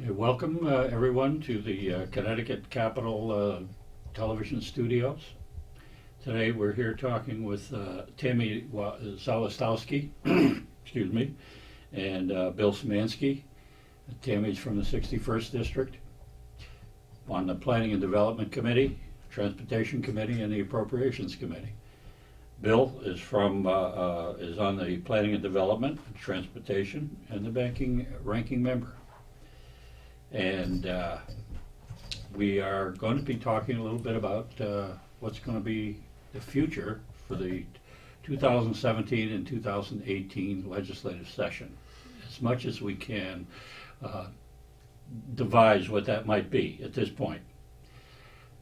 Welcome everyone to the Connecticut Capitol Television Studios. Today we're here talking with Tami Zawistowski, excuse me, and Bill Simanski. Tami's from the 61st District, on the Planning and Development Committee, Transportation Committee, and the Appropriations Committee. Bill is on the Planning and Development, Transportation, and the ranking member. And we are going to be talking a little bit about what's going to be the future for the 2017 and 2018 legislative session, as much as we can devise what that might be at this point.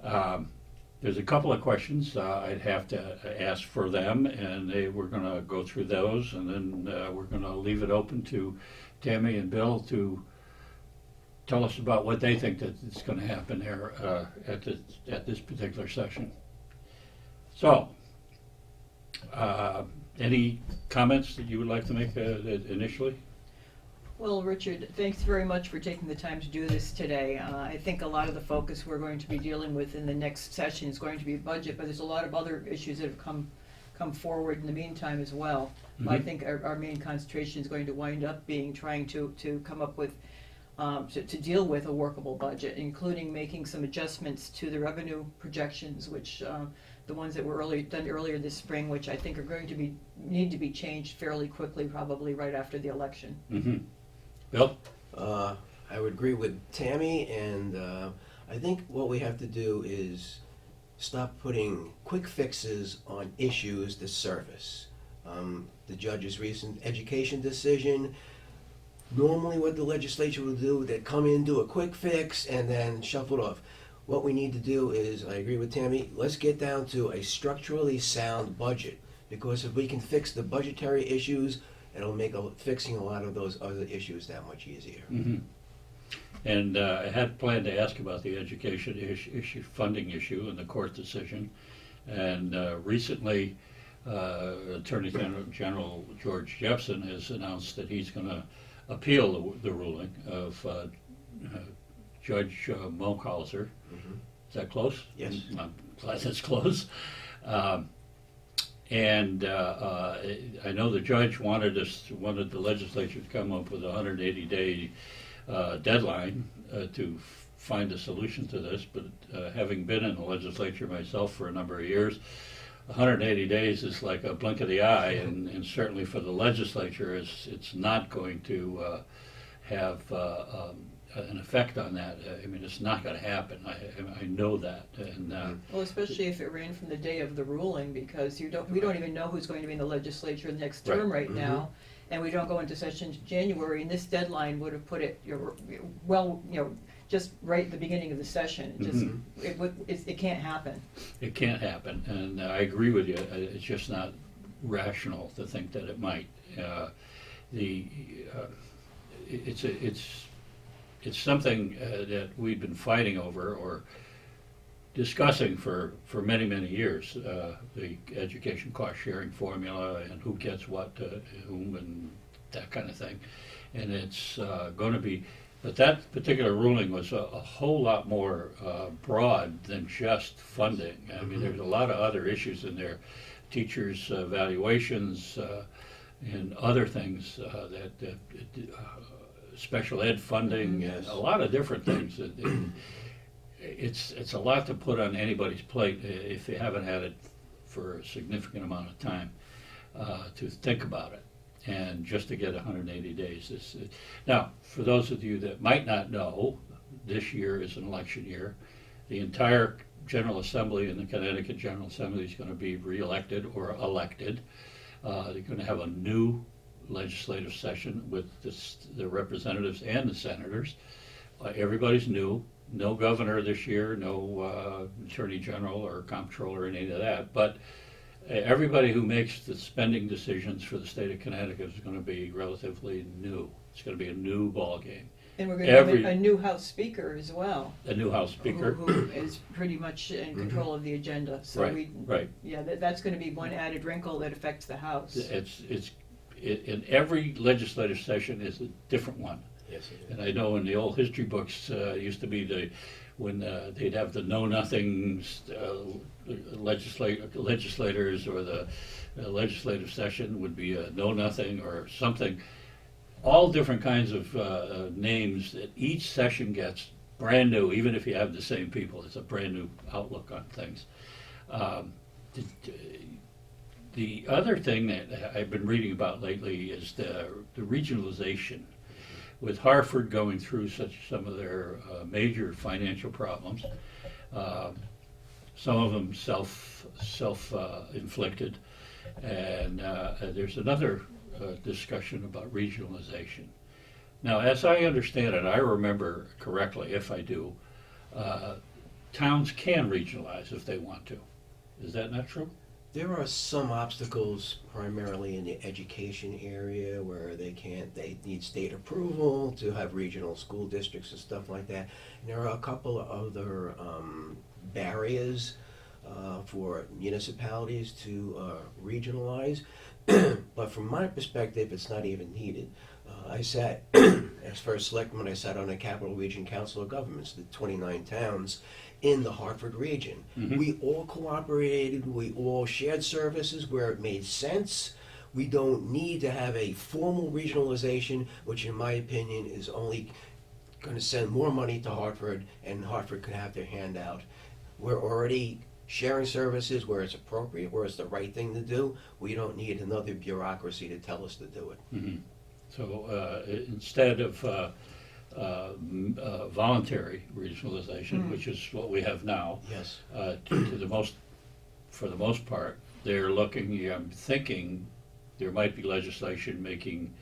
There's a couple of questions I'd have to ask for them, and we're going to go through those, and then we're going to leave it open to Tami and Bill to tell us about what they think that is going to happen there at this particular session. So, any comments that you would like to make initially? Well, Richard, thanks very much for taking the time to do this today. I think a lot of the focus we're going to be dealing with in the next session is going to be budget, but there's a lot of other issues that have come forward in the meantime as well. Mm-hmm. I think our main concentration is going to wind up being trying to come up with to deal with a workable budget, including making some adjustments to the revenue projections, which the ones that were done earlier this spring, which I think are going to need to be changed fairly quickly, probably right after the election. Mm-hmm. Bill? I would agree with Tami, and I think what we have to do is stop putting quick fixes on issues that surface. The judge's recent education decision, normally what the legislature will do, they'd come in, do a quick fix, and then shuffle it off. What we need to do is, I agree with Tami, let's get down to a structurally sound budget, because if we can fix the budgetary issues, it'll make fixing a lot of those other issues that much easier. Mm-hmm. And I had planned to ask about the education funding issue and the court decision. And recently, Attorney General George Jepsen has announced that he's going to appeal the ruling of Judge Mokhauser. Mm-hmm. Is that close? Yes. I'm glad that's close. And I know the judge wanted the legislature to come up with a 180-day deadline to find a solution to this, but having been in the legislature myself for a number of years, 180 days is like a blink of the eye, and certainly for the legislature, it's not going to have an effect on that. I mean, it's not going to happen. I know that. And Well, especially if it ran from the day of the ruling, because we don't even know who's going to be in the legislature in the next term right now, and we don't go into session in January, and this deadline would have put it just right at the beginning of the session. It can't happen. It can't happen, and I agree with you. It's just not rational to think that it might. It's something that we've been fighting over or discussing for many, many years, the education cost sharing formula and who gets what to whom and that kind of thing. And it's going to be, but that particular ruling was a whole lot more broad than just funding. I mean, there's a lot of other issues in there, teachers' evaluations and other things that special ed funding, yes. A lot of different things. It's a lot to put on anybody's plate if they haven't had it for a significant amount of time to think about it, and just to get 180 days. Now, for those of you that might not know, this year is an election year. The entire General Assembly in the Connecticut General Assembly is going to be re-elected or elected. They're going to have a new legislative session with the representatives and the senators. Everybody's new. No governor this year, no attorney general or comptroller or any of that. But everybody who makes the spending decisions for the state of Connecticut is going to be relatively new. It's going to be a new ball game. And we're going to have a new House Speaker as well. A new House Speaker. Who is pretty much in control of the agenda. So right. Yeah, that's going to be one added wrinkle that affects the House. In every legislative session is a different one. Yes, it is. And I know in the old history books, it used to be when they'd have the know-nothings legislators, or the legislative session would be a know-nothing or something. All different kinds of names that each session gets brand new, even if you have the same people. It's a brand new outlook on things. The other thing that I've been reading about lately is the regionalization. With Hartford going through some of their major financial problems, some of them self-inflicted, and there's another discussion about regionalization. Now, as I understand it, I remember correctly, if I do, towns can regionalize if they want to. Is that not true? There are some obstacles, primarily in the education area, where they need state approval to have regional school districts and stuff like that. And there are a couple of other barriers for municipalities to regionalize. But from my perspective, it's not even needed. I sat, as first selectman, I sat on the Capital Region Council of Governments, the 29 towns in the Hartford region. Mhm. We all cooperated, we all shared services where it made sense. We don't need to have a formal regionalization, which in my opinion is only going to send more money to Hartford, and Hartford could have their hand out. We're already sharing services where it's appropriate, where it's the right thing to do. We don't need another bureaucracy to tell us to do it. Mm-hmm. So instead of voluntary regionalization, which is what we have now, Yes. for the most part, they're looking. I'm thinking there might be legislation making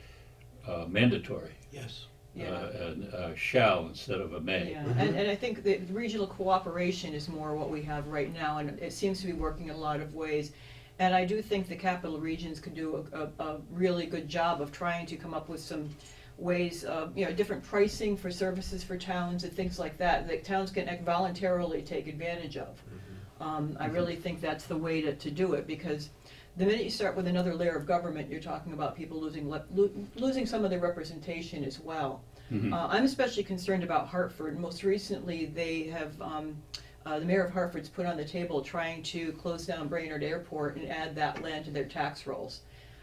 mandatory, Yes. and shall instead of a may. Yeah, Mhm. and I think the regional cooperation is more what we have right now, and it seems to be working in a lot of ways. And I do think the capital regions could do a really good job of trying to come up with some ways of, different pricing for services for towns and things like that towns can voluntarily take advantage of. I really think that's the way to do it, because the minute you start with another layer of government, you're talking about people losing some of their representation as well. Mhm. I'm especially concerned about Hartford. Most recently, they have, the mayor of Hartford's put on the table trying to close down Brainerd Airport and add that land to their tax rolls.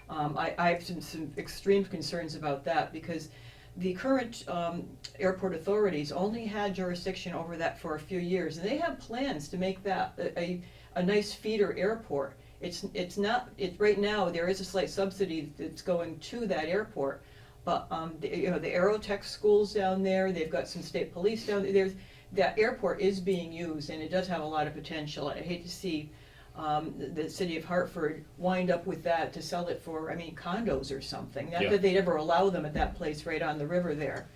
I have some extreme concerns about that, because the current airport authorities only had jurisdiction over that for a few years, and they have plans to make that a nice feeder airport. Right now, there is a slight subsidy that's going to that airport, but the Aerotech schools down there, they've got some state police down there. That airport is being used, and it does have a lot of potential. I hate to see the city of Hartford wind up with that to sell it for, condos or something. Not Yeah. that they'd ever allow them at that place right on the river there.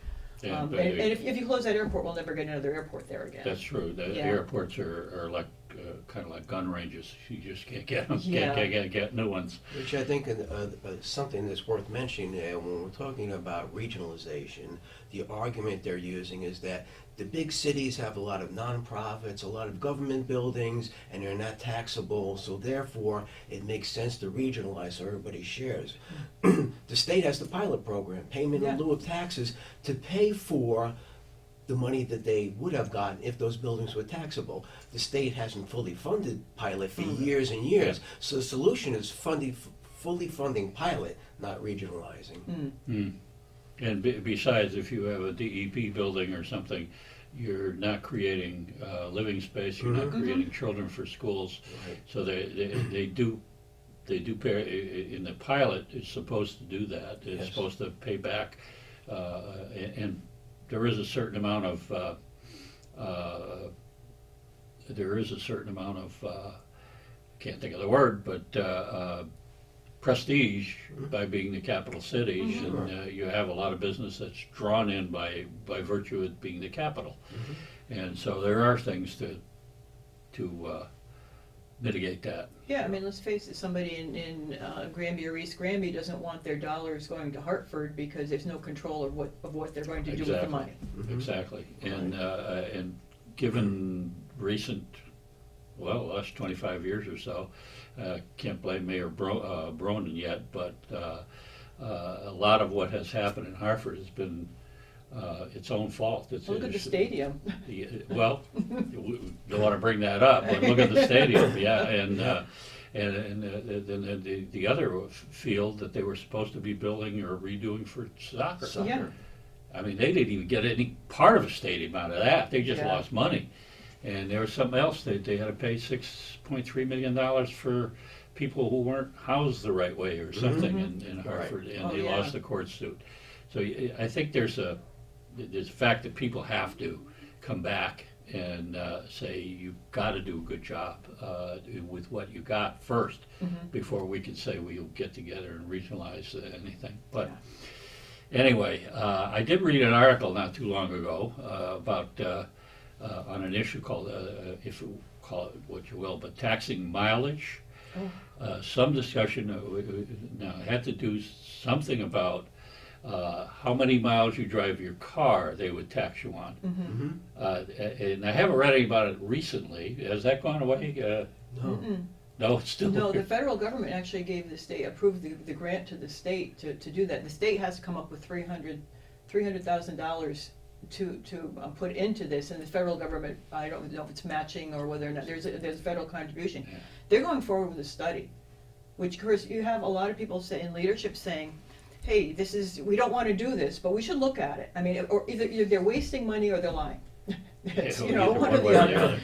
Yeah, And but if you close that airport, we'll never get another airport there again. that's true. The Yeah. airports are like kind of like gun ranges. You just can't get them. Yeah. Can't get new ones. Which I think something that's worth mentioning when we're talking about regionalization, the argument they're using is that the big cities have a lot of nonprofits, a lot of government buildings, and they're not taxable, so therefore it makes sense to regionalize so everybody shares. The state has the pilot program, payment in Yeah. lieu of taxes, to pay for the money that they would have gotten if those buildings were taxable. The state hasn't fully funded pilot for years and years, so the solution is fully funding pilot, not regionalizing. Mm. And besides, if you have a DEP building or something, you're not creating living space. You're not creating children for schools. Right. So they do pay. In the pilot, it's supposed to do that. It's Yes. supposed to pay back, and there is a certain amount of can't think of the word, but prestige by being the capital city, Sure. and you have a lot of business that's drawn in by virtue of being the capital, and so there are things to mitigate that. Yeah, let's face it, somebody in Granby or East Granby doesn't want their dollars going to Hartford because there's no control of what they're going to do with the Exactly. money. Exactly, and given recent, last 25 years or so, can't blame Mayor Bronin yet, but a lot of what has happened in Hartford has been its own fault. Look at the stadium. Well, don't want to bring that up, but look at the stadium, yeah, and the other field that they were supposed to be building or redoing for soccer. Yeah. I mean, they didn't even get any part of a stadium out of that. They just Yeah. lost money. And there was something else. They had to pay $6.3 million for people who weren't housed the right way or something in Hartford, and Oh, they yeah. lost the court suit. So I think there's a fact that people have to come back and say, you've got to do a good job with what you got first before we can say we'll get together and regionalize anything. But anyway, I did read an article not too long ago about on an issue called, if you call it what you will, but taxing mileage. Some discussion now had to do something about how many miles you drive your car, they would tax you on. And I haven't read any about it recently. Has that gone away? No. No, it's still No, the there. federal government actually gave the state, approved the grant to the state to do that. The state has to come up with $300,000 to put into this, and the federal government, I don't know if it's matching or whether or not, there's a federal contribution. Yeah. They're going forward with a study, which of course you have a lot of people in leadership saying, hey, we don't want to do this, but we should look at it. I mean, or either they're wasting money or they're lying. It's, Yeah, either one or one way the or the other. other.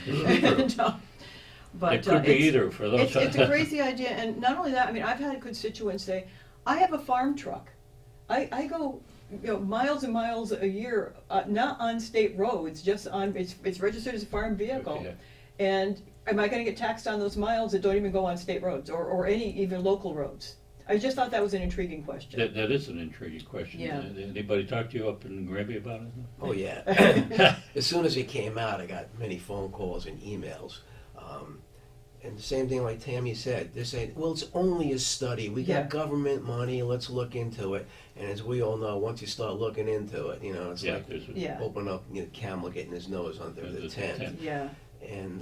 And, but, It could be it's- either for those. It's a crazy idea, and not only that, I mean, I've had constituents say, I have a farm truck. I go, miles and miles a year, not on state roads, just on, it's registered as a farm vehicle. Okay. And am I gonna get taxed on those miles that don't even go on state roads, or any, even local roads? I just thought that was an intriguing question. That is an intriguing question. Yeah. Anybody talk to you up in Granby about it? Oh, yeah. As soon as it came out, I got many phone calls and emails. And the same thing like Tami said, they're saying, well, it's only a study. We got Yeah. government money, let's look into it. And as we all know, once you start looking into it, it's Yeah, like there's a- Yeah. open up, camel getting his nose under the The tent. tent. Yeah, And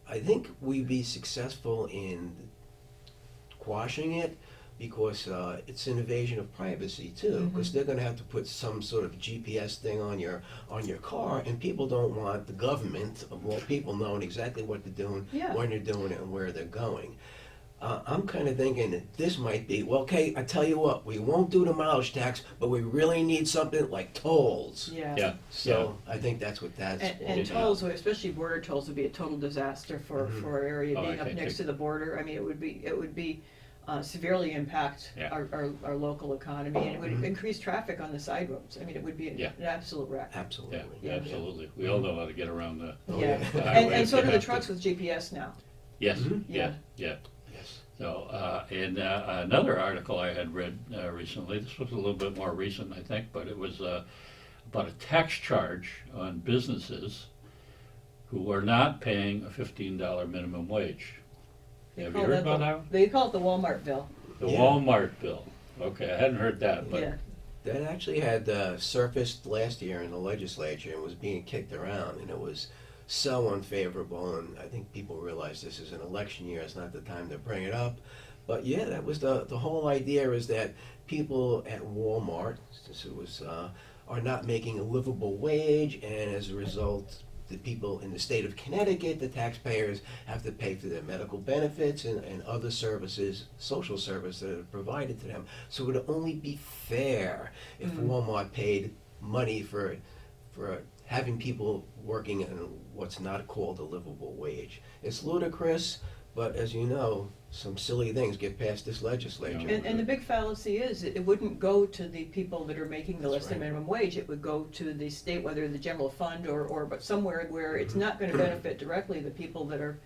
I think we'd be successful in quashing it because it's an invasion of privacy too. Because they're going to have to put some sort of GPS thing on your car, and people don't want the government of all people knowing exactly what they're doing, Yeah. when they're doing it, and where they're going. I'm kind of thinking that this might be, well, okay, I tell you what, we won't do the mileage tax, but we really need something like tolls. yeah. Yeah. So I think that's what that's And all tolls, especially border tolls, would be a total disaster for our area, Oh, I being up think next they- to the border. I mean, it would be severely impact Yeah. our local economy, and it would increase traffic on the side roads. I mean, it would be Yeah. an absolute wreck. Absolutely. Yeah, absolutely. We all know how to get around the. Oh, Yeah, yeah. and so If do you the have trucks to. with GPS now. Yes, Mhm. yeah, Yeah. yeah. Yes. So, and another article I had read recently, this was a little bit more recent, I think, but it was about a tax charge on businesses who are not paying a $15 minimum wage. They Have you call heard that about the- that one? They call it the Walmart bill. The Yeah. Walmart bill. Okay, I hadn't heard that, but Yeah, That actually had surfaced last year in the legislature and was being kicked around, and it was so unfavorable. And I think people realize this is an election year; it's not the time to bring it up. But yeah, that was the whole idea: is that people at Walmart, since it was, are not making a livable wage, and as a result, the people in the state of Connecticut, the taxpayers, have to pay for their medical benefits and other services, social services that are provided to them. So it would only be fair if Walmart paid money for having people working in what's not called a livable wage. It's ludicrous, but as you know, some silly things get past this legislature. and the big fallacy is, it wouldn't go to the people that are making the That's less than right. minimum wage. It would go to the state, whether the general fund or but somewhere where it's not gonna benefit directly the people that are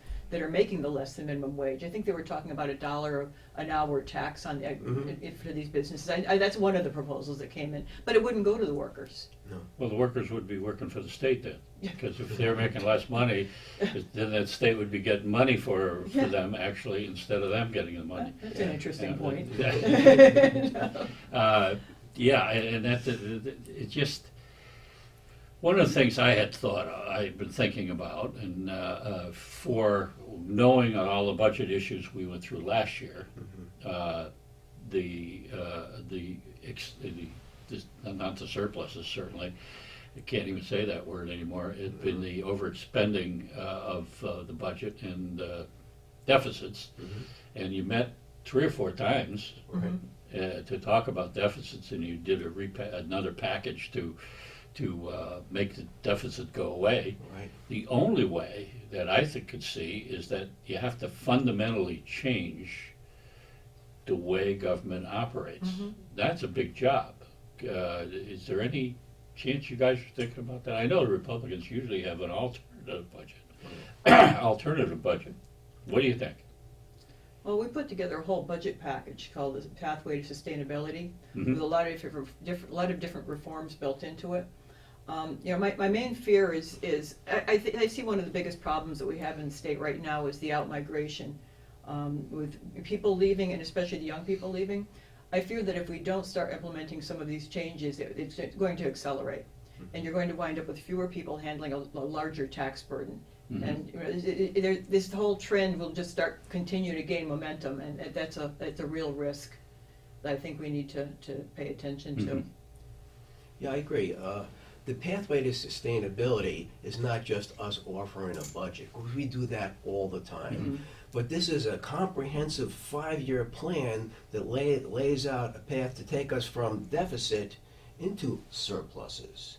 making the less than minimum wage. I think they were talking about $1 an hour tax on, for these businesses. That's one of the proposals that came in, but it wouldn't go to the workers. well, the workers would be working for the state then. Because if they're making less money, then that state would be getting money for Yeah. them actually, instead of them getting the money. That's an interesting Yeah. point. Yeah, and it just, one of the things I had thought, I've been thinking about, and for knowing all the budget issues we went through last year, the not the surpluses certainly, I can't even say that word anymore. It's been the overspending of the budget and deficits. And you met 3 or 4 times to talk about deficits, and you did another package to make the deficit go away. Right. The only way that I could see is that you have to fundamentally change the way government operates. That's a big job. Is there any chance you guys are thinking about that? I know the Republicans usually have an alternative budget. What do you think? Well, we put together a whole budget package called the Pathway to Sustainability, with a lot of different reforms built into it. My main fear is I see one of the biggest problems that we have in the state right now is the out-migration, with people leaving, and especially the young people leaving. I fear that if we don't start implementing some of these changes, it's going to accelerate, and you're going to wind up with fewer people handling a larger tax burden. And this whole trend will just continue to gain momentum, and that's a real risk that I think we need to pay attention to. Yeah, I agree. The pathway to sustainability is not just us offering a budget, because we do that all the time. But this is a comprehensive 5-year plan that lays out a path to take us from deficit into surpluses.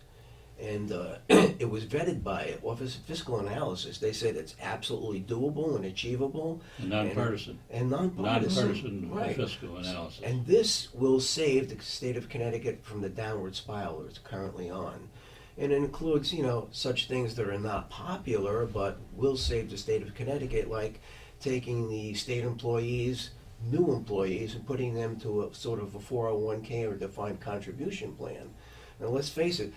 And it was vetted by Office of Fiscal Analysis. They said it's absolutely doable and achievable. And nonpartisan. And nonpartisan. Nonpartisan Right. fiscal analysis. And this will save the state of Connecticut from the downward spiral it's currently on. And it includes, such things that are not popular, but will save the state of Connecticut, like taking the state employees, new employees, and putting them to a sort of a 401k or defined contribution plan. Now, let's face it,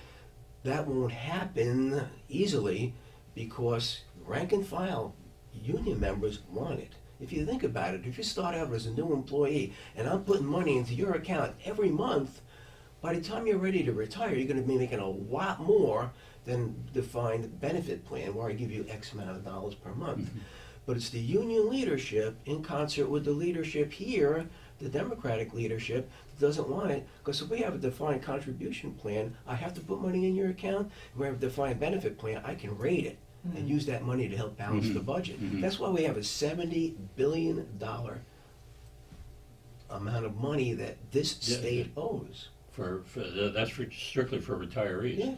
that won't happen easily because rank and file union members want it. If you think about it, if you start out as a new employee and I'm putting money into your account every month, by the time you're ready to retire, you're going to be making a lot more than defined benefit plan where I give you X amount of dollars per month. But it's the union leadership in concert with the leadership here, the Democratic leadership, that doesn't want it. Because if we have a defined contribution plan, I have to put money in your account. If we have a defined benefit plan, I can rate it and use that money to help balance the budget. That's why we have a $70 billion amount of money that this state owes. That's strictly for retarees. Yeah.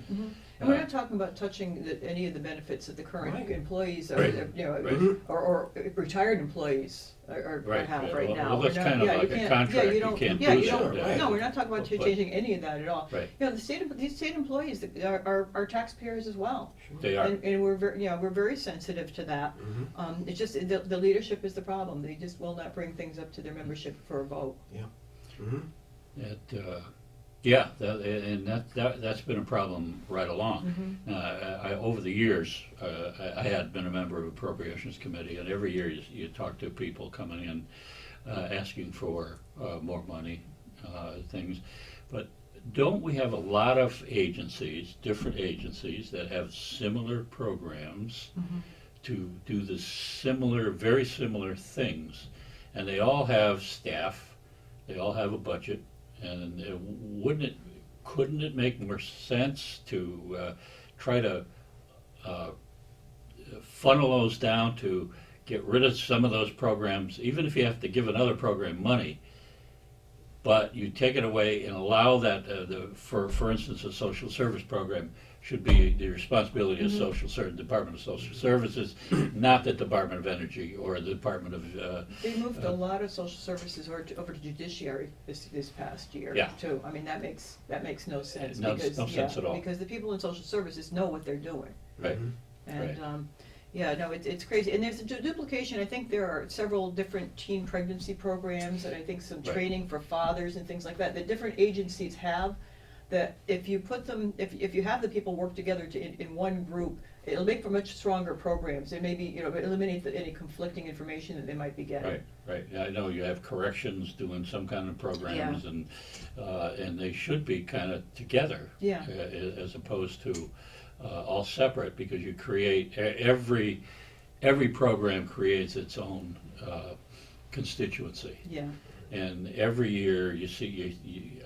And we're not talking about touching any of the benefits that the current employees or, Right. or retired employees are have right now. Well, that's We're kind not- of like a contract. You can't do that. No, we're not talking about But- changing any of that at all. Right. These state employees are taxpayers as well. They are. And we're very sensitive to that. It's just the leadership is the problem. They just will not bring things up to their membership for a vote. That's been a problem right along. Over the years, I had been a member of Appropriations Committee, and every year you talk to people coming in asking for more money, things. But don't we have a lot of agencies, different agencies, that have similar programs to do the very similar things, and they all have staff, they all have a budget. And couldn't it make more sense to try to funnel those down to get rid of some of those programs, even if you have to give another program money, but you take it away and allow that, for instance, a social service program should be the responsibility of Department of Social Services, not the Department of Energy or the Department of... They moved a lot of social services over to judiciary this past year, too. I mean, that makes no sense. No sense at all. Because the people in social services know what they're doing. Right. And, it's crazy. And there's a duplication. I think there are several different teen pregnancy programs, and I think some training for fathers and things like that different agencies have. That if you put them, if you have the people work together in one group, it'll make for much stronger programs. It maybe eliminate any conflicting information that they might be getting. Right. I know you have corrections doing some kind of programs, and they should be kind of together, as opposed to all separate, because you create every program creates its own constituency. Yeah. And every year you see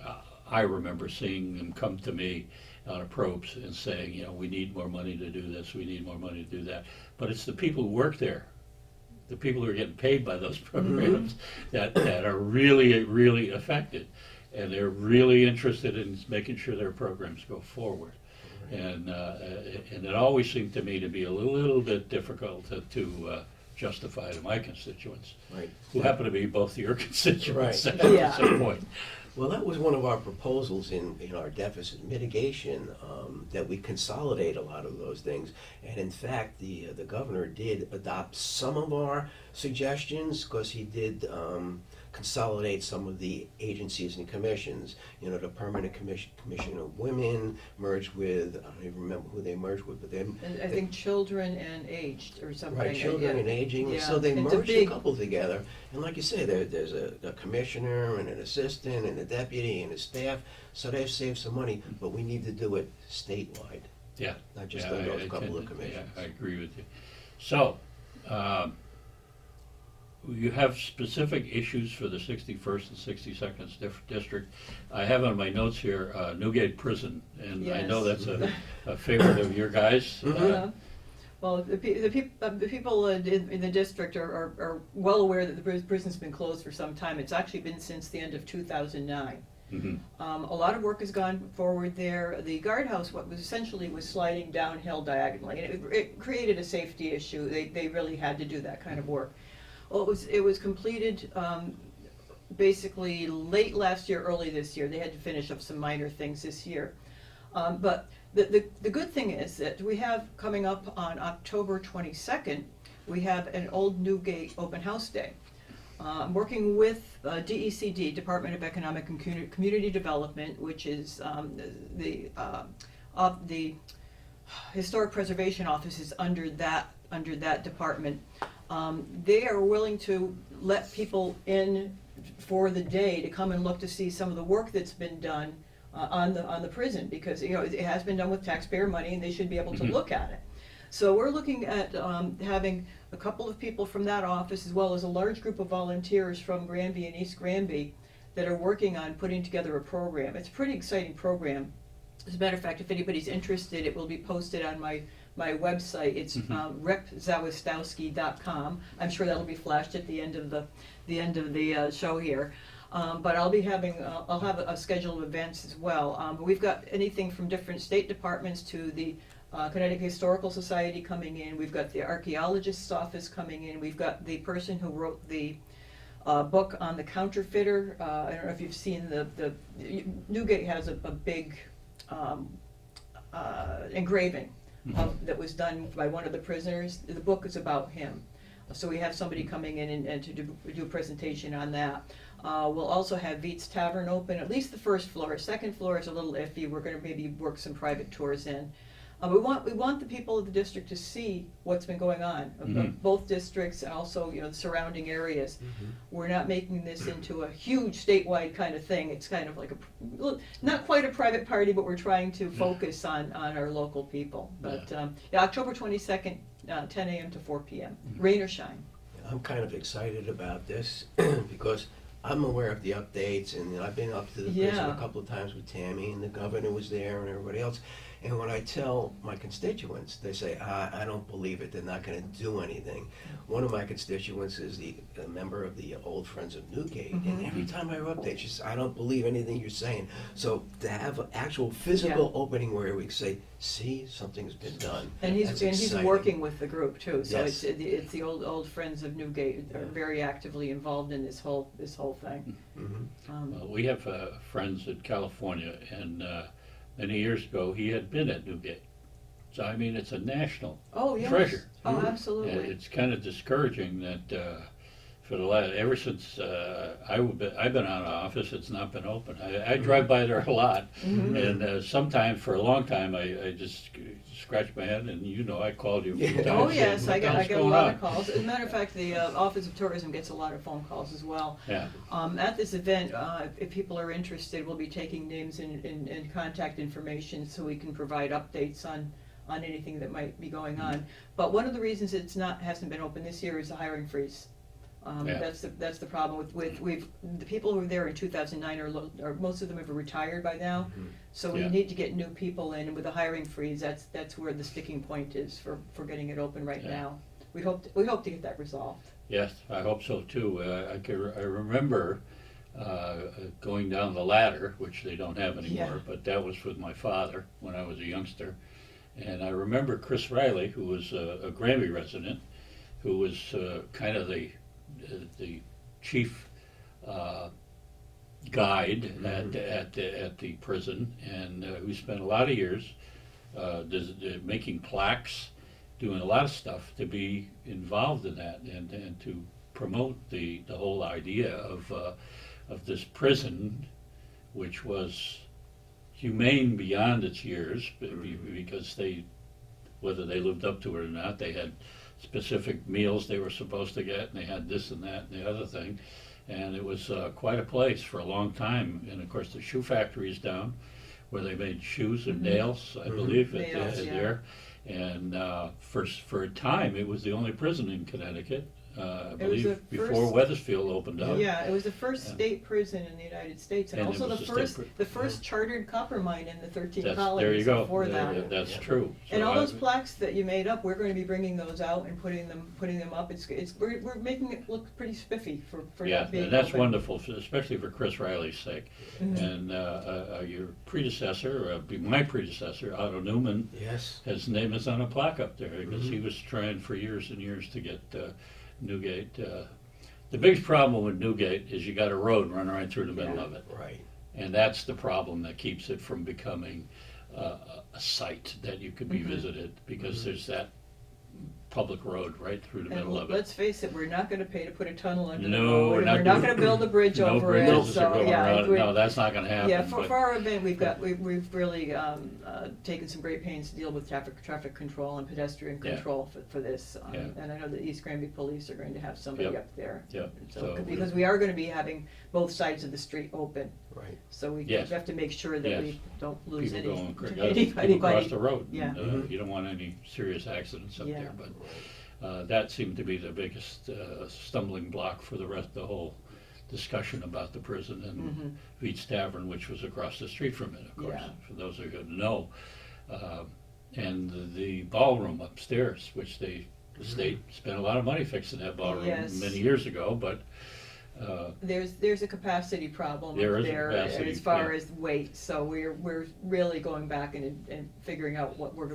I remember seeing them come to me on approach and saying, you know, we need more money to do this, we need more money to do that. But it's the people who work there, the people who are getting paid by those programs that are really, really affected. And they're really interested in making sure their programs go forward. And it always seemed to me to be a little bit difficult to justify to my constituents, Right. who happen to be both your constituents Right. at Yeah. the same point. Well, that was one of our proposals in our deficit mitigation, that we consolidate a lot of those things. And in fact, the governor did adopt some of our suggestions, because he did consolidate some of the agencies and commissions. You know, the Permanent Commission of Women merged with, I don't even remember who they merged with, but And I think children and aged or something. right, children yeah. and aging. Yeah. So they It's merged a big- couple together. And like you say, there's a commissioner and an assistant and a deputy and a staff. So they've saved some money, but we need to do it statewide, Yeah. not just Yeah, on those I couple of tend to- commissions. Yeah, I agree with you. So, you have specific issues for the 61st and 62nd district. I have on my notes here, Newgate Prison, and I know Yes. that's a favorite of your guys. Yeah. Well, the people in the district are well aware that the prison's been closed for some time. It's actually been since the end of 2009. Mhm. A lot of work has gone forward there. The guardhouse, what was essentially was sliding downhill diagonally, and it created a safety issue. They really had to do that kind of work. Well, it was completed basically late last year, early this year. They had to finish up some minor things this year. But the good thing is that we have coming up on October 22nd, we have an Old Newgate Open House Day. I'm working with DECD, Department of Economic and Community Development, which is the Historic Preservation Office is under that department. They are willing to let people in for the day to come and look to see some of the work that's been done on the prison, because you know it has been done with taxpayer money and they should be able to look at it. So we're looking at having a couple of people from that office, as well as a large group of volunteers from Granby and East Granby, that are working on putting together a program. It's a pretty exciting program. As a matter of fact, if anybody's interested, it will be posted on my website. It's repzawistowski.com. I'm sure that'll be flashed at the end of the show here. But I'll have a schedule of events as well. We've got anything from different state departments to the Connecticut Historical Society coming in. We've got the archaeologist's office coming in. We've got the person who wrote the book on the counterfeiter. I don't know if you've seen the Newgate has a big engraving that was done by one of the prisoners. The book is about him. So we have somebody coming in and to do a presentation on that. We'll also have Veets Tavern open, at least the first floor. Second floor is a little iffy. We're going to maybe work some private tours in. We want the people of the district to see what's been going on, of both districts and also the surrounding areas. We're not making this into a huge statewide kind of thing. It's kind of like not quite a private party, but we're trying to focus on our local people. But October 22nd, 10 a.m. to 4 p.m. Rain or shine. I'm kind of excited about this because I'm aware of the updates, and I've been up to the prison Yeah. a couple of times with Tami, and the governor was there and everybody else. And when I tell my constituents, they say, I don't believe it, they're not going to do anything. One of my constituents is a member of the Old Friends of Newgate, and every time I update, she says, I don't believe anything you're saying. So to have an actual physical opening where we say, see, something's been done. And he's exciting. working with the group too. So Yes. it's the old Friends of Newgate are very actively involved in this whole thing. We have friends in California, and many years ago he had been at Newgate. So I mean, it's a national Oh yes. treasure. Oh, And absolutely. it's kind of discouraging that for the last, ever since I've been out of office, it's not been open. I drive by there a lot, and sometimes for a long time I just scratch my head, and I called you a few times. Oh yes, saying, I "What the hell's get a going lot on?" of calls. As a matter of fact, the Office of Tourism gets a lot of phone calls as well. Yeah. At this event, if people are interested, we'll be taking names and contact information so we can provide updates on anything that might be going on. But one of the reasons hasn't been open this year is the hiring freeze. Yeah. That's the problem with the people who were there in 2009 are most of them have retired by now. So we Yeah. need to get new people in, and with the hiring freeze, that's where the sticking point is for getting it open right Yeah. now. We hope to get that resolved. Yes, I hope so too. I remember going down the ladder, which they don't have anymore, Yeah. but that was with my father when I was a youngster. And I remember Chris Riley, who was a Granby resident, who was kind of the chief guide at the prison, and who spent a lot of years making plaques, doing a lot of stuff to be involved in that and to promote the whole idea of this prison, which was humane beyond its years, because whether they lived up to it or not, they had specific meals they were supposed to get, and they had this and that and the other thing, and it was quite a place for a long time. And of course, the shoe factory is down, where they made shoes and nails, I believe, Nails, yeah. there. And for a time, it was the only prison in Connecticut, I It was the believe, before first- Weathersfield opened up. Yeah, it was the first Yeah. state prison in the United States, and And it also was the a first state the first chartered copper mine in the 13 There you colonies go. before that. That's Yeah. true. And So all those I- plaques that you made up, we're going to be bringing those out and putting them up. We're making it look pretty spiffy for Yeah, not being and that's open. wonderful, especially for Chris Riley's sake. Mhm. And your predecessor, my predecessor, Otto Newman, Yes. his name is on a plaque up there, because he was trying for years and years to get Newgate. The biggest problem with Newgate is you got a road running right through the middle Yeah. of it. Right. And that's the problem that keeps it from becoming a site that you could be visited, because there's that public road right through the And middle of it. let's face it, we're not going to pay to put a tunnel under the No, road, we're and not we're not doing- going to build a bridge No over bridges it. are So going yeah, around. No, that's not going to happen. yeah. but- For our event, we've really taken some great pains to deal with traffic control and pedestrian Yeah. control for this. Yeah. And I know the East Granby Police are going to have somebody Yep. up there. Yep. So, So- because we are going to be having both sides of the street open, Right. so we Yes. have to make sure that Yes. we don't lose People any, going, people anybody. across the road. Yeah. Mhm. You don't want any serious accidents up Yeah. there, but that seemed to be the biggest stumbling block for the whole discussion about the prison and Veets Tavern, which was across the street from it, of course, Yeah. for those who didn't know. And the ballroom upstairs, which the state spent a lot of money fixing that ballroom Yes. many years ago, but There's a capacity problem There up is a there capacity, as far yeah. as weight, so we're really going back and figuring out what we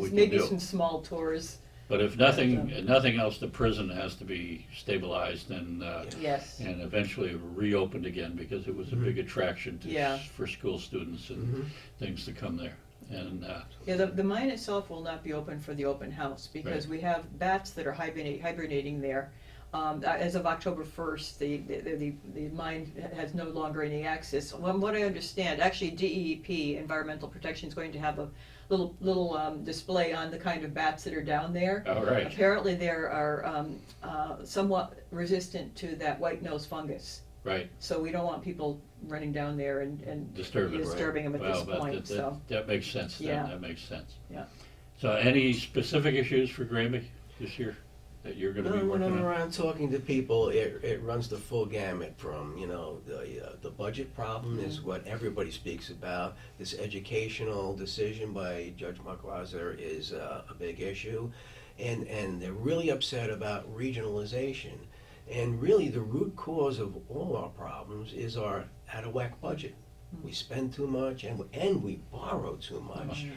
can maybe do. some small tours. But if nothing else, the prison has to be stabilized and Yes. and eventually reopened again, because it was a big attraction Yeah. for school students and things to come there. And Yeah, the mine itself will not be open for the open house because we have bats that are hibernating there. As of October 1st, the mine has no longer any access. From what I understand, actually DEP, Environmental Protection, is going to have a little display on the kind of bats that are down there. all right, Apparently, they are somewhat resistant to that white nose fungus. right, So we don't want people running down there and disturbing. disturbing them at Well, this but point. that makes sense. Then. Yeah. That makes sense. Yeah. So, any specific issues for Granby this year that you're going to be When working I'm on? around talking to people, it runs the full gamut from, the budget problem is what everybody speaks about. This educational decision by Judge McLauser is a big issue. And they're really upset about regionalization. And really, the root cause of all our problems is our out-of-whack budget. We spend too much and we borrow too much,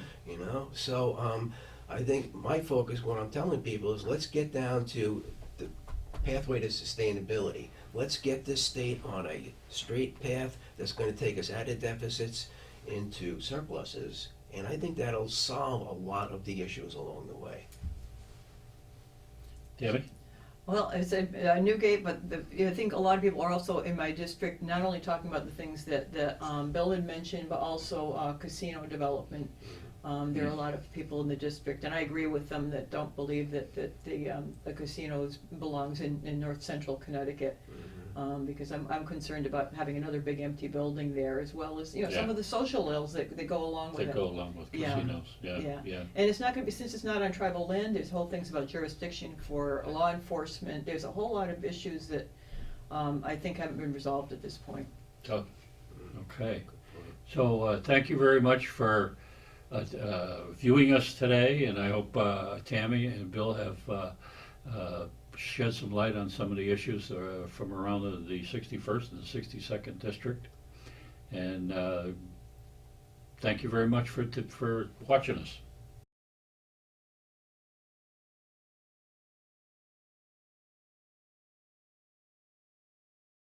So I think my focus, what I'm telling people is let's get down to the pathway to sustainability. Let's get this state on a straight path that's going to take us out of deficits into surpluses. And I think that'll solve a lot of the issues along the way. Tammy? Well, it's a Newgate, but I think a lot of people are also in my district not only talking about the things that Bill had mentioned, but also casino development. There are a lot of people in the district, and I agree with them that don't believe that the casinos belongs in north central Connecticut. Because I'm concerned about having another big empty building there, as well as, some Yeah. of the social ills that go along with That it. go along with Yeah. casinos, yeah, Yeah. yeah. And it's not gonna be, since it's not on tribal land, there's whole things about jurisdiction for law enforcement, there's a whole lot of issues that, I think haven't been resolved at this point. Oh, okay. So, thank you very much for viewing us today, and I hope Tammy and Bill have shed some light on some of the issues from around the 61st and the 62nd district. And thank you very much for watching us.